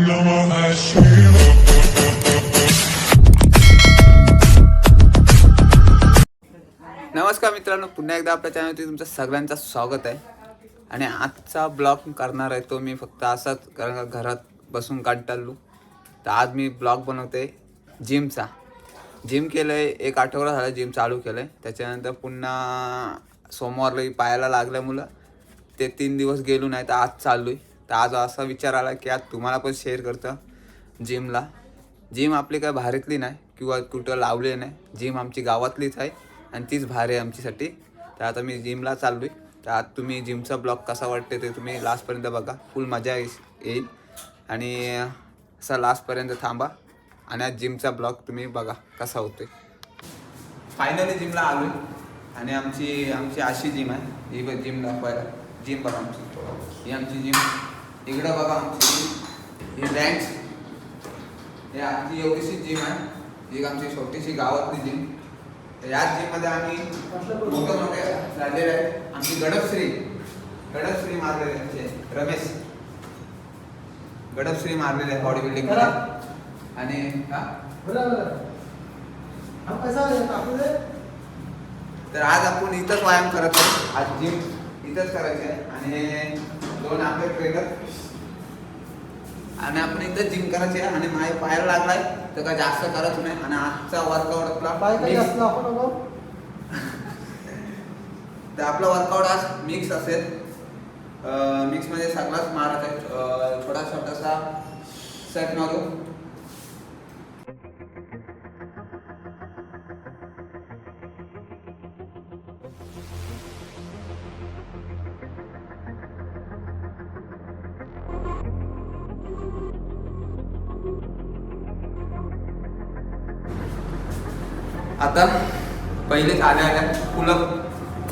नमस्कार मित्रांनो, पुन्हा एकदा आपल्या चॅनलवरती तुमचं सगळ्यांचं स्वागत आहे. आणि आजचा ब्लॉग करणार आहे तो मी फक्त असाच, कारण घरात बसून कंटाळलो. तर आज मी ब्लॉग बनवते जिमचा. जिम केलं आहे, एक आठवडा झाला जिम चालू केलं आहे. त्याच्यानंतर पुन्हा सोमवारला पायाला लागल्यामुळं ते 3 दिवस गेलो नाही, तर आज चाललो आहे. तर आज असा विचार आला की आज तुम्हाला पण शेअर करतं जिमला. जिम आपली काय भारीतली नाही किंवा कुठं लावले नाही, जिम आमची गावातलीच आहे आणि तीच भारी आहे आमच्यासाठी. तर आता मी जिमला चाललो आहे. तर आज तुम्ही जिमचा ब्लॉग कसा वाटते ते तुम्ही लास्टपर्यंत बघा, फुल मजा येईल. आणि असा लास्टपर्यंत थांबा आणि आज जिमचा ब्लॉग तुम्ही बघा कसा होतोय. फायनली जिमला आलो आहे आणि आमची अशी जिम आहे. ही जिम दाखवायला, जिम बघा आमची, ही आमची जिम. इकडं बघा आमची ही रँक्स, हे आमची एवढीशी जिम आहे. ही आमची छोटीशी गावातली जिम. तर या जिममध्ये आम्ही मोठे झालेले आहेत. आमची गडपश्री मारलेले आहे, रमेश गडपश्री मारलेले आहे बॉडी बिल्डिंग मध्ये. आणि तर आज आपण इथंच व्यायाम करत आहे, आज जिम इथंच करायची आहे. आणि हे 2 आपले ट्रेनर आणि आपण इथं जिम करायची आहे. आणि माझ्या पायाला लागलाय तर काय जास्त करत नाही. आणि आजचा वर्कआउट तर आपला वर्कआउट आज मिक्स असेल. मिक्स मध्ये सगळाच मारायचा आहे. छोटासा सेट मारू. आता पहिलेच आल्या पुलअप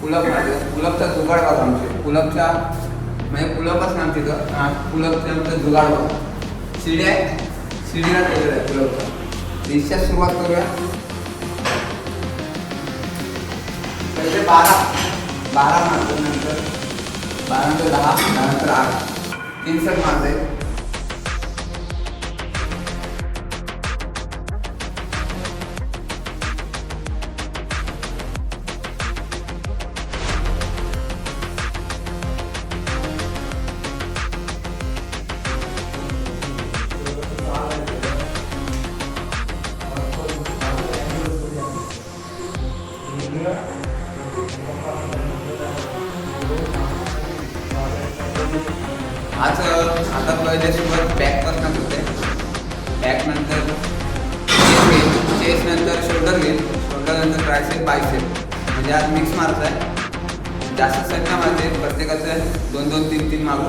मारले. पुलअपचा जुगाड बघा आमचे, पुलअपच्या म्हणजे पुलअपच नाम तिथं. पुलअपच्या जुगाड बघा, शिडी आहे, शिडीला ठेवलेला आहे पुलअपचा. दिवसात सुरुवात करूया. पहिले 12 मारतो, नंतर 12 नंतर 10, नंतर 8, 3 सेट मारते. आज आता पहिले सुरुवात बॅकपासून होते. बॅक नंतर चेस्ट नंतर शोल्डर घेईल, शोल्डर नंतर ट्रायसेप बायसेप. म्हणजे आज मिक्स मारायचं आहे. जास्त सेट नाही मारते, प्रत्येकाचं 2-2, 3-3 मागू,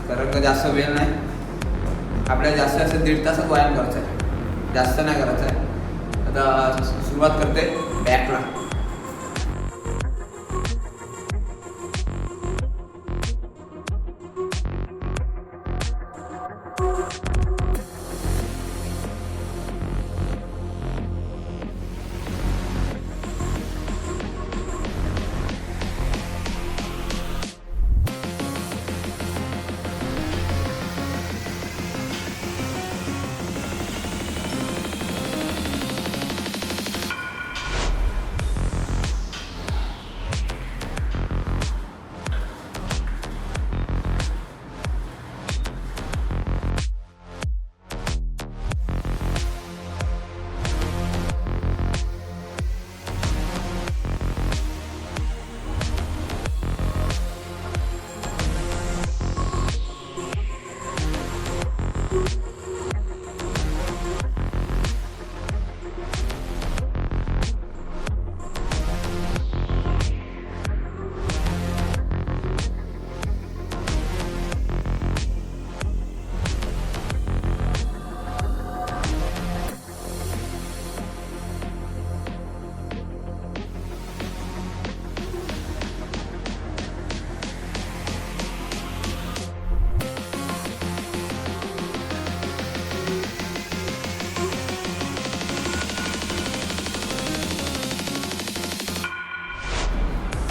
कारण का जास्त वेळ नाही आपल्याला. जास्त 1.5 तासात व्यायाम करायचा आहे, जास्त नाही करायचं आहे. आता सुरुवात करते बॅकला.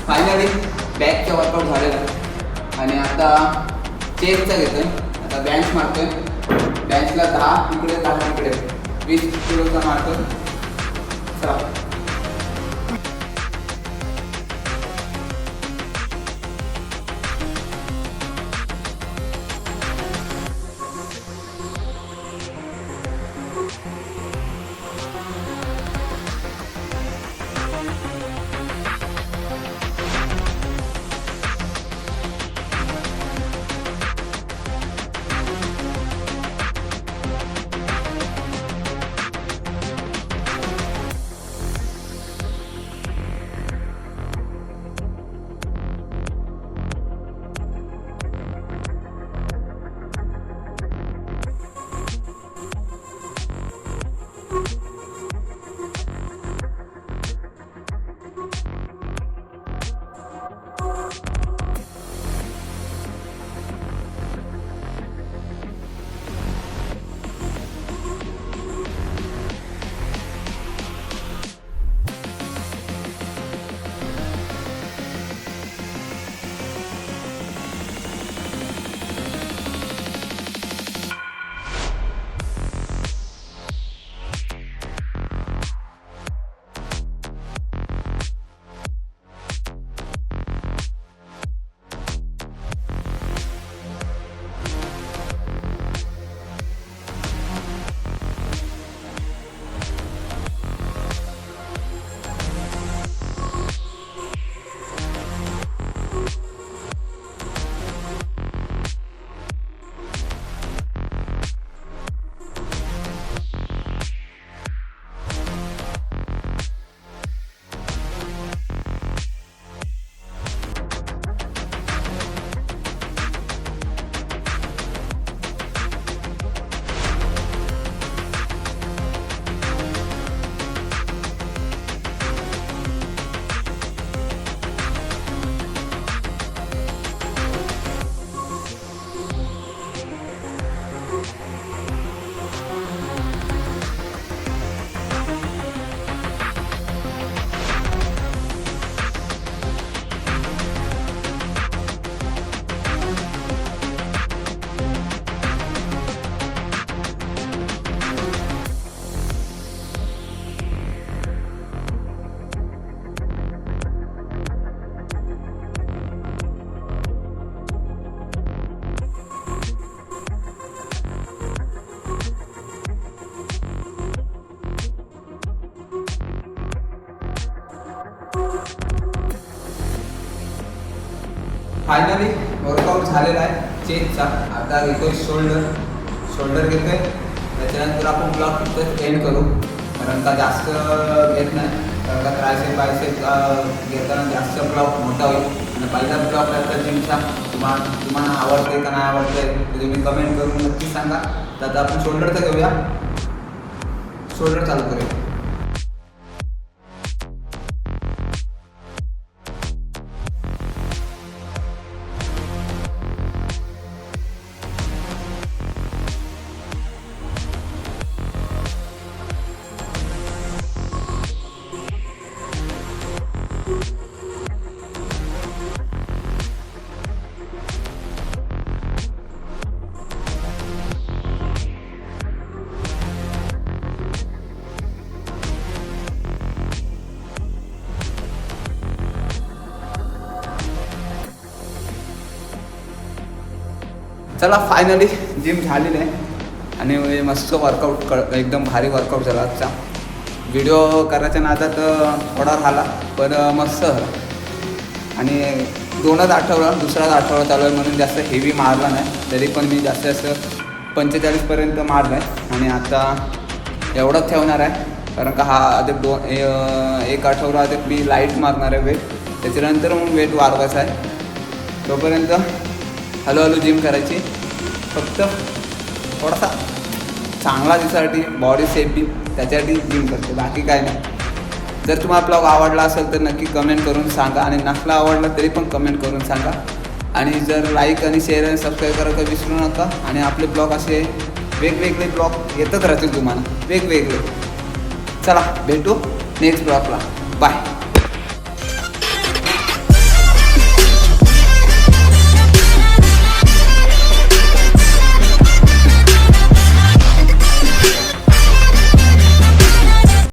फायनली बॅकचा वर्कआउट झालेला आणि आता चेस्टचा घेतोय. आता बेंच मारतोय. बेंचला 10 इकडे 10 इकडे 20 किलोचा मारतोय. चला. फायनली वर्कआउट झालेला आहे चेस्टचा. आता घेतोय शोल्डर घेतोय. त्याच्यानंतर आपण ब्लॉक फक्त एंड करू, कारण का जास्त घेत नाही, कारण का ट्रायसेप बायसेप घेताना जास्त ब्लॉक मोठा होईल. आणि पहिला ब्लॉक आहे जिमचा तुम्हाला आवडते का नाही आवडते ते तुम्ही कमेंट करून नक्की सांगा. तर आता आपण शोल्डरचा घेऊया. शोल्डर चालू करूया. चला फायनली जिम झालेली आहे आणि मस्त वर्कआउट एकदम भारी वर्कआउट झाला आजचा. व्हिडिओ करायच्या नादात थोडा राहिला पण मस्त झाला. आणि दुसराच आठवडा चालू आहे म्हणून जास्त हेवी मारला नाही, तरी पण मी जास्त 45पर्यंत मारला आहे. आणि आता एवढंच ठेवणार आहे, कारण का हा एक आठवडा अधिक मी लाईट मारणार आहे वेट, त्याच्यानंतर मग वेट वाढवायचं आहे. तोपर्यंत हळूहळू जिम करायची, फक्त थोडासा चांगला दिसासाठी बॉडी शेप बी त्याच्यासाठी जिम करतो, बाकी काय नाही. जर तुम्हाला ब्लॉग आवडला असेल तर नक्की कमेंट करून सांगा, आणि नसला आवडला तरी पण कमेंट करून सांगा. आणि जर लाईक आणि शेअर आणि सबस्क्राईब करायला विसरू नका. आणि आपले ब्लॉग असे वेगवेगळे ब्लॉग येतच राहतील तुम्हाला वेगवेगळे. चला भेटू नेक्स्ट ब्लॉगला. बाय.